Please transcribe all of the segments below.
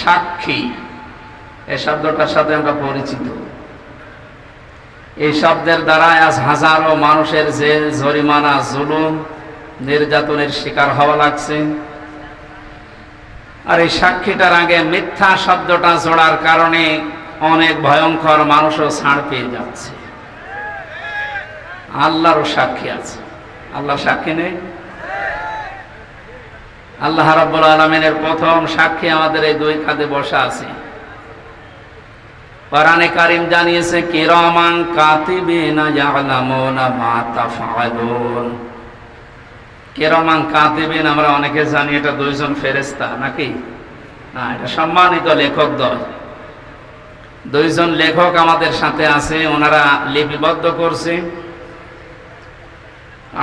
সাক্ষী এই শব্দটার সাথে আমরা পরিচিত। এই শব্দের দ্বারা আজ হাজারো মানুষের জেল, জরিমানা, জুলুম, নির্যাতনের শিকার হওয়া লাগছে। আর এই সাক্ষীটার আগে মিথ্যা শব্দটা জোড়ার কারণে অনেক ভয়ঙ্কর মানুষও ছাড় পেয়ে যাচ্ছে। আল্লাহরও সাক্ষী আছে। আল্লাহ সাক্ষী নেই? আল্লাহ রাব্বুল আলামিনের প্রথম সাক্ষী আমাদের এই দুই কাঁধে বসা আছে। কোরআনে কারীম জানিয়েছে কিরামান কাতিবিনা ইয়ালামুনা মা তাফআলুন। কিরামান কাতিবিন আমরা অনেকে জানি এটা দুইজন ফেরেশতা, নাকি না? এটা সম্মানিত লেখক দল। দুইজন লেখক আমাদের সাথে আছে, ওনারা লিপিবদ্ধ করছে।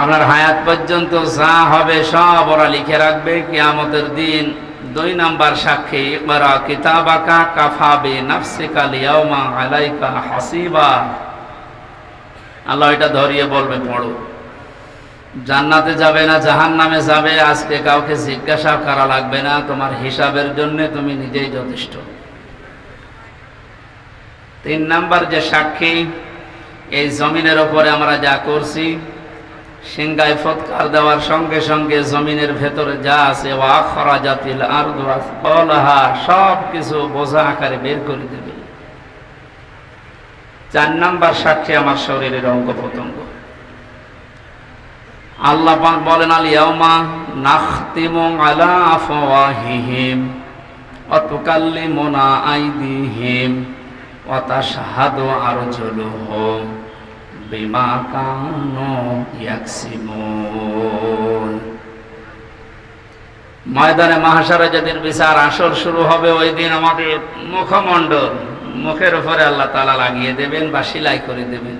আপনার হায়াত পর্যন্ত যা হবে সব ওরা লিখে রাখবে। কিয়ামতের দিন 2 নাম্বার সাক্ষী, ইকরা কিতাবাকা কাফা বিনাফসিকা লিয়াউমা আলাইকা হাসিবা। আল্লাহ এটা ধরিয়ে বলবে, পড়ো। জান্নাতে যাবে না জাহান্নামে যাবে, আজকে কাউকে জিজ্ঞাসা করা লাগবে না, তোমার হিসাবের জন্য তুমি নিজেই যথেষ্ট। 3 নাম্বার যে সাক্ষী, এই জমিনের উপরে আমরা যা করছি, সিংগায় ফৎকার দেওয়ার সঙ্গে সঙ্গে জমিনের ভেতরে যা আছে ওয়া খরাজাতিল আরদু আসফালাহা, সব কিছু বোঝা আকারে বের করে দেবে। 4 নাম্বার সাক্ষী আমার শরীরের অঙ্গ প্রত্যঙ্গ। আল্লাহ পাক বলেন আল ইয়াউমা নাখতিমু আলা আফওয়াহিহিম ওয়া তুকাল্লিমুনা আইদিহিম ওয়া তাশহাদু আরজুলুহুম বিমা কানু ইয়াকসিবুন। ময়দানে মাহশারে যেদিন বিচার আসর শুরু হবে, ওই দিন আমাদের মুখমণ্ডল, মুখের উপরে আল্লাহ তাআলা লাগিয়ে দেবেন বা সেলাই করে দেবেন।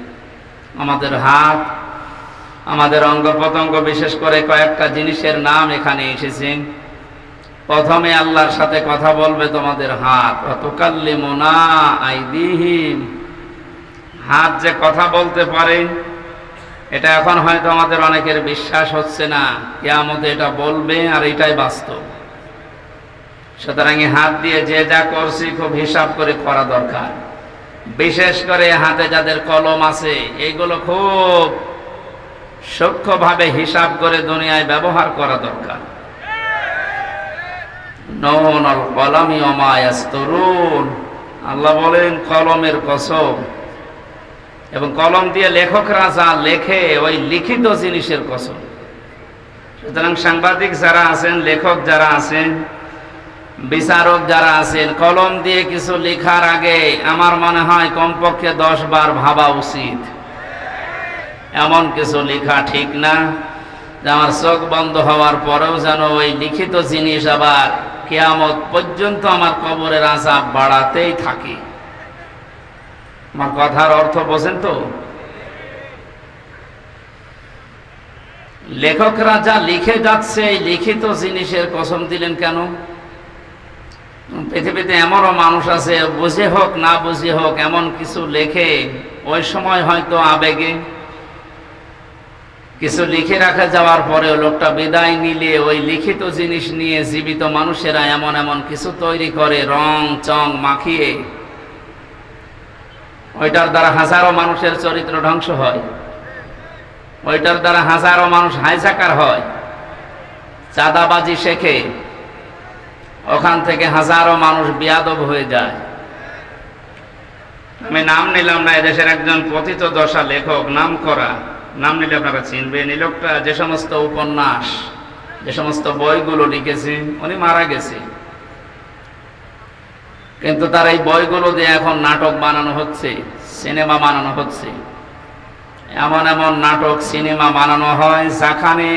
আমাদের হাত, আমাদের অঙ্গ প্রত্যঙ্গ, বিশেষ করে কয়েকটা জিনিসের নাম এখানে এসেছে। প্রথমে আল্লাহর সাথে কথা বলবে তোমাদের হাত, ওয়া তুকাল্লিমুনা আইদিহিম। হাত যে কথা বলতে পারে, এটা এখন হয়তো আমাদের অনেকের বিশ্বাস হচ্ছে না। কিয়ামতে এটা বলবে, আর এটাই বাস্তব। সুতরাং হাত দিয়ে যে যা করছি খুব হিসাব করে করা দরকার। বিশেষ করে হাতে যাদের কলম আছে, এইগুলো খুব সূক্ষ্মভাবে হিসাব করে দুনিয়ায় ব্যবহার করা দরকার। নুনুল কলামি ওয়া মা ইয়াসতুরুন। আল্লাহ বলেন কলমের কসম, এবং কলম দিয়ে লেখকরা যা লেখে ওই লিখিত জিনিসের কসম। সুতরাং সাংবাদিক যারা আছেন, লেখক যারা আছেন, বিচারক যারা আছেন, কলম দিয়ে কিছু লেখার আগে আমার মনে হয় কমপক্ষে 10 বার ভাবা উচিত। এমন কিছু লেখা ঠিক না যে আমার চোখ বন্ধ হওয়ার পরেও যেন ওই লিখিত জিনিস আবার কিয়ামত পর্যন্ত আমার কবরের আযাব বাড়াতেই থাকে। আমার কথার অর্থ বোঝেন তো? লেখকরা যা লিখে যাচ্ছে, এই লিখিত জিনিসের কসম দিলেন কেন? পৃথিবীতে এমনও মানুষ আছে, বুঝে হোক না বুঝে হোক এমন কিছু লেখে, ওই সময় হয়তো আবেগে কিছু লিখে রাখা যাওয়ার পরেও লোকটা বিদায় নিলে ওই লিখিত জিনিস নিয়ে জীবিত মানুষেরা এমন এমন কিছু তৈরি করে, রং চং মাখিয়ে। ওইটার দ্বারা হাজারো মানুষের চরিত্র ধ্বংস হয়, ওইটার দ্বারা হাজারো মানুষ হাইজাকার হয়, চাঁদাবাজি শেখে, ওখান থেকে হাজারো মানুষ বেয়াদব হয়ে যায়। আমি নাম নিলাম না, এদেশের একজন পতিত দশা লেখক, নাম করা, নাম নিলে আপনারা চিনবেন। এই লোকটা যে সমস্ত উপন্যাস, যে সমস্ত বইগুলো লিখেছে, উনি মারা গেছে, কিন্তু তার এই বইগুলো দিয়ে এখন নাটক বানানো হচ্ছে, সিনেমা বানানো হচ্ছে। এমন এমন নাটক, সিনেমা বানানো হয় যেখানে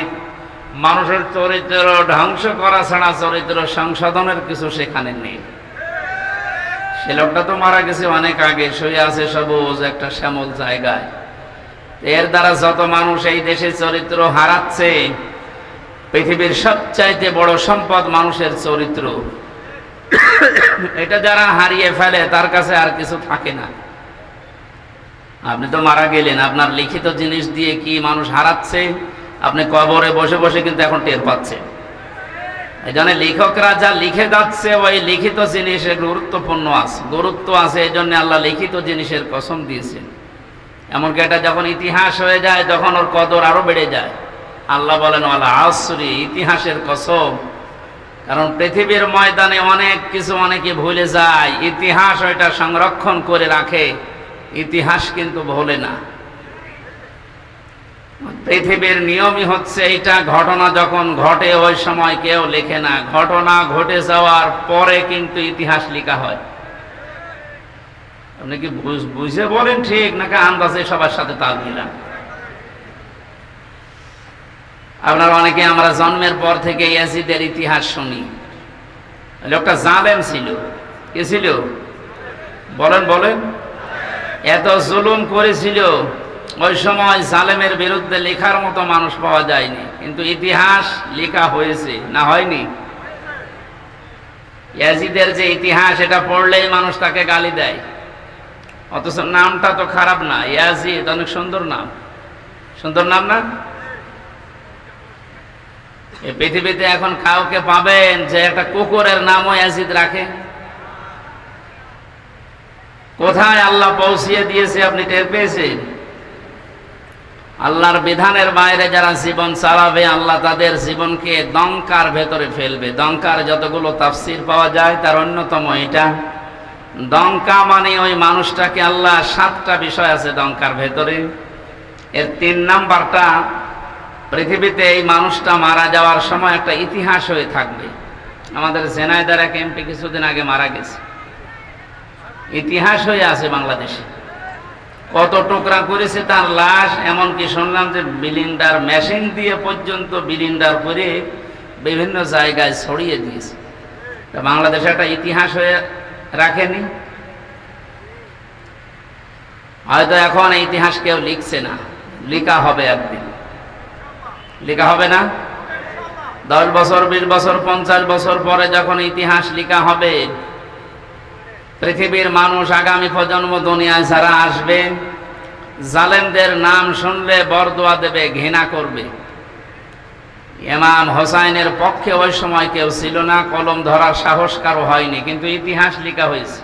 মানুষের চরিত্র ধ্বংস করা ছাড়া চরিত্র সংশোধনের কিছু সেখানে নেই। সে লোকটা তো মারা গেছে অনেক আগে, শুয়ে আছে সবুজ একটা শ্যামল জায়গায়। এর দ্বারা যত মানুষ এই দেশে চরিত্র হারাচ্ছে, পৃথিবীর সবচাইতে বড় সম্পদ মানুষের চরিত্র। এটা যারা হারিয়ে ফেলে তার কাছে আর কিছু থাকে না। আপনি তো মারা গেলেন, আপনার লিখিত জিনিস দিয়ে কি মানুষ হারাচ্ছে আপনি কবরে বসে বসে কিন্তু এখন টের পাচ্ছেন। এই জন্য লেখকরা যা লিখে যাচ্ছে ওই লিখিত জিনিসের গুরুত্ব আছে, এই জন্য আল্লাহ লিখিত জিনিসের কসম দিয়েছেন। এমনকি এটা যখন ইতিহাস হয়ে যায় তখন ওর কদর আরো বেড়ে যায়। আল্লাহ বলেন ওয়াল আসরি, ইতিহাসের কসম। কারণ পৃথিবীর ময়দানে অনেক কিছু অনেকে ভুলে যায়, ইতিহাস ওইটা সংরক্ষণ করে রাখে, ইতিহাস কিন্তু ভোলে না। পৃথিবীর নিয়মই হচ্ছে এইটা, ঘটনা যখন ঘটে ওই সময় কেউ লেখে না, ঘটনা ঘটে যাওয়ার পরে কিন্তু ইতিহাস লেখা হয়। আপনি কি বুঝে বলেন ঠিক নাকি আন্দাজে সবার সাথে তাল মিলান? আপনারা অনেকে আমরা জন্মের পর থেকে ইয়াজিদের ইতিহাস শুনি। লোকটা জালেম ছিল। কে ছিল? বলেন বলেন। এত জুলুম করেছিল, ওই সময় জালেমের বিরুদ্ধে লেখার মতো মানুষ পাওয়া যায়নি, কিন্তু ইতিহাস লেখা হয়েছে, না হয়নি? ইয়াজিদের যে ইতিহাস, এটা পড়লেই মানুষ তাকে গালি দেয়, অথচ নামটা তো খারাপ না। ইয়াজিদ অনেক সুন্দর নাম, সুন্দর নাম না? এই পৃথিবীতে এখন কাউকে পাবেন যে একটা কুকুরের নামও ইয়াজিদ রাখে? কোথায় আল্লাহ পৌঁছিয়ে দিয়েছে আপনি টের পেয়েছেন? আল্লাহর বিধানের বাইরে যারা জীবন চালাবে, আল্লাহ তাদের জীবনকে দঙ্কার ভেতরে ফেলবে। দঙ্কার যতগুলো তাফসির পাওয়া যায় তার অন্যতম এটা। দঙ্কা মানে ওই মানুষটাকে আল্লাহ, 7টা বিষয় আছে দঙ্কার ভেতরে, এর 3 নাম্বারটা পৃথিবীতে এই মানুষটা মারা যাওয়ার সময় একটা ইতিহাস হয়ে থাকবে। আমাদের ঝিনাইদহের এক এমপি কিছুদিন আগে মারা গেছে, ইতিহাস হয়ে আছে বাংলাদেশে। কত টুকরা করেছে তার লাশ, এমনকি শুনলাম যে বিলিন্ডার মেশিন দিয়ে পর্যন্ত বিলিন্ডার করে বিভিন্ন জায়গায় ছড়িয়ে দিয়েছে। বাংলাদেশে একটা ইতিহাস হয়ে রাখেনি। হয়তো এখন এই ইতিহাস কেউ লিখছে না, লেখা হবে একদিন। লেখা হবে না? 10 বছর, 20 বছর, 50 বছর পরে যখন ইতিহাস লেখা হবে, পৃথিবীর মানুষ, আগামী প্রজন্ম দুনিয়ায় যারা আসবে, জালেমদের নাম শুনলে বরদোয়া দেবে, ঘৃণা করবে। ইমাম হোসাইনের পক্ষে ওই সময় কেউ ছিল না, কলম ধরার সাহস কারো হয়নি, কিন্তু ইতিহাস লেখা হয়েছে,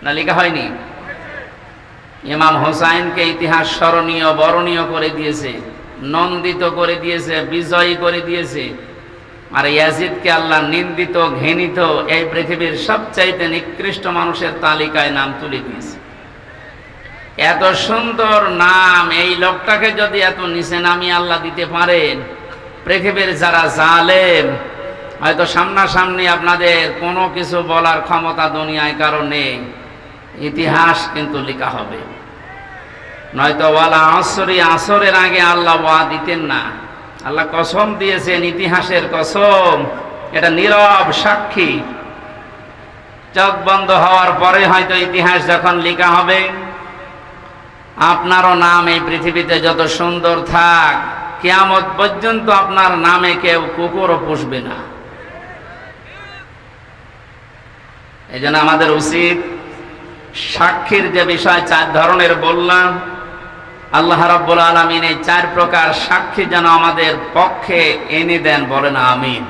না লেখা হয়নি? ইমাম হোসাইনকে ইতিহাস স্মরণীয়, বরণীয় করে দিয়েছে, নন্দিত করে দিয়েছে, বিজয়ী করে দিয়েছে। আর ইয়াজিদকে আল্লাহ নিন্দিত, ঘৃণিত, এই পৃথিবীর সবচাইতে নিকৃষ্ট মানুষের তালিকায় নাম তুলে দিয়েছে। এত সুন্দর নাম, এই লোকটাকে যদি এত নিচে নামিয়ে আল্লাহ দিতে পারেন, পৃথিবীর যারা জালেম, হয়তো সামনাসামনি আপনাদের কোনো কিছু বলার ক্ষমতা দুনিয়ায় কারো নেই, ইতিহাস কিন্তু লেখা হবে। নয়তো ওয়ালা আসরি, আসরের আগে আল্লাহ ওয়া দিতেন না। আল্লাহ কসম দিয়েছেন, ইতিহাসের কসম, এটা নীরব সাক্ষী। চোখ বন্ধ হওয়ার পরে হয়তো ইতিহাস যখন লেখা হবে, আপনারও নাম এই পৃথিবীতে যত সুন্দর থাক, কিয়ামত পর্যন্ত আপনার নামে কেউ কুকুরও পুষবে না। এই জন্য আমাদের উচিত, সাক্ষীর যে বিষয় 4 ধরনের বললাম, আল্লাহ রাব্বুল আলামিন এই 4 প্রকার সাক্ষী যেন আমাদের পক্ষে এনে দেন, বলেন আমিন।